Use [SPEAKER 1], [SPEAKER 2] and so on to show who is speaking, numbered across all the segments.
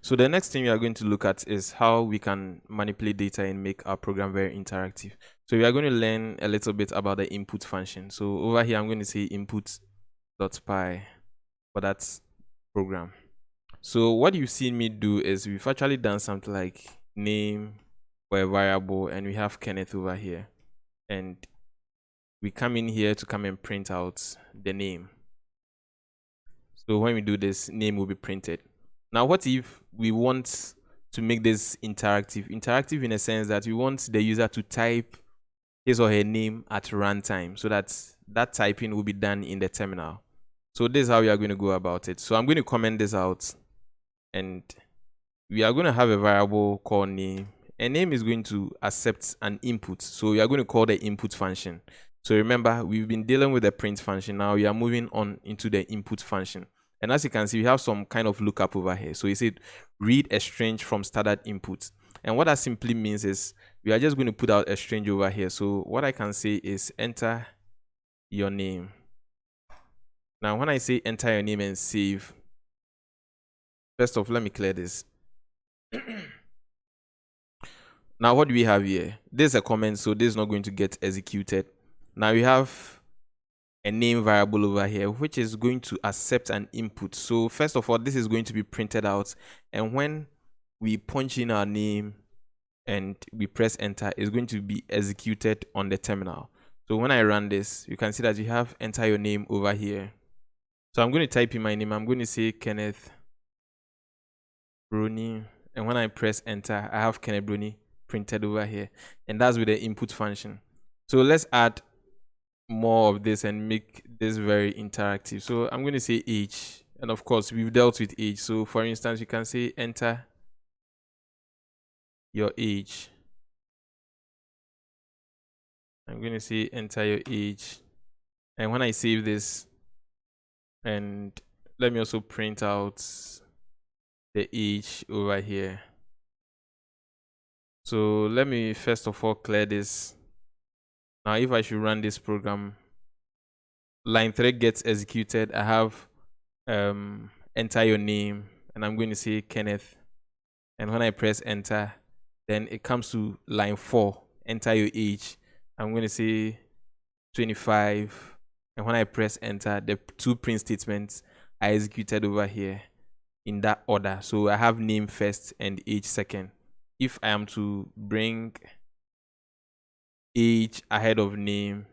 [SPEAKER 1] So the next thing we are going to look at is how we can manipulate data and make our program very interactive. So we are going to learn a little bit about the input function. So over here, I'm going to say input.py for that program. So what you've seen me do is we've actually done something like name for a variable, and we have Kenneth over here. And we come in here to come and print out the name. So when we do this, name will be printed. Now, what if we want to make this interactive? Interactive in a sense that we want the user to type his or her name at runtime, so that that typing will be done in the terminal. So this is how we are going to go about it. So I'm going to comment this out, and we are going to have a variable called name, and name is going to accept an input. So we are going to call the input function. So remember, we've been dealing with the print function. Now we are moving on into the input function. And as you can see, we have some kind of lookup over here. So it said read a string from standard input. And what that simply means is we are just going to put out a string over here. So what I can say is enter your name. Now, when I say enter your name and save, first off, let me clear this. Now, what do we have here? There's a comment, so this is not going to get executed. Now we have a name variable over here, which is going to accept an input. So first of all, this is going to be printed out, and when we punch in our name and we press enter, it's going to be executed on the terminal. So when I run this, you can see that you have enter your name over here. So I'm going to type in my name. I'm going to say Kenneth Bruni, and when I press enter, I have Kenneth Bruni printed over here, and that's with the input function. So let's add more of this and make this very interactive. So I'm going to say age, and of course we've dealt with age. So for instance, you can say enter your age. I'm going to say enter your age, and when I save this, and let me also print out the age over here. So let me first of all clear this. Now if I should run this program, line 3 gets executed. I have enter your name, and I'm going to say Kenneth, and when I press enter, then it comes to line 4, enter your age. I'm going to say 25, and when I press enter, the two print statements are executed over here in that order. So I have name first and age second. If I am to bring age ahead of name,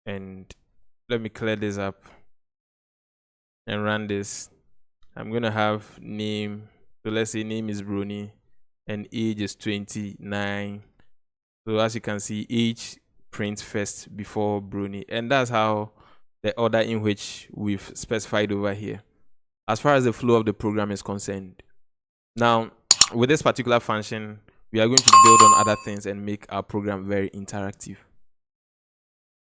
[SPEAKER 1] and let me clear this up and run this, I'm going to have name. So let's say name is Bruni and age is 29. So as you can see, age prints first before Bruni, and that's how the order in which we've specified over here as far as the flow of the program is concerned. Now, with this particular function, we are going to build on other things and make our program very interactive.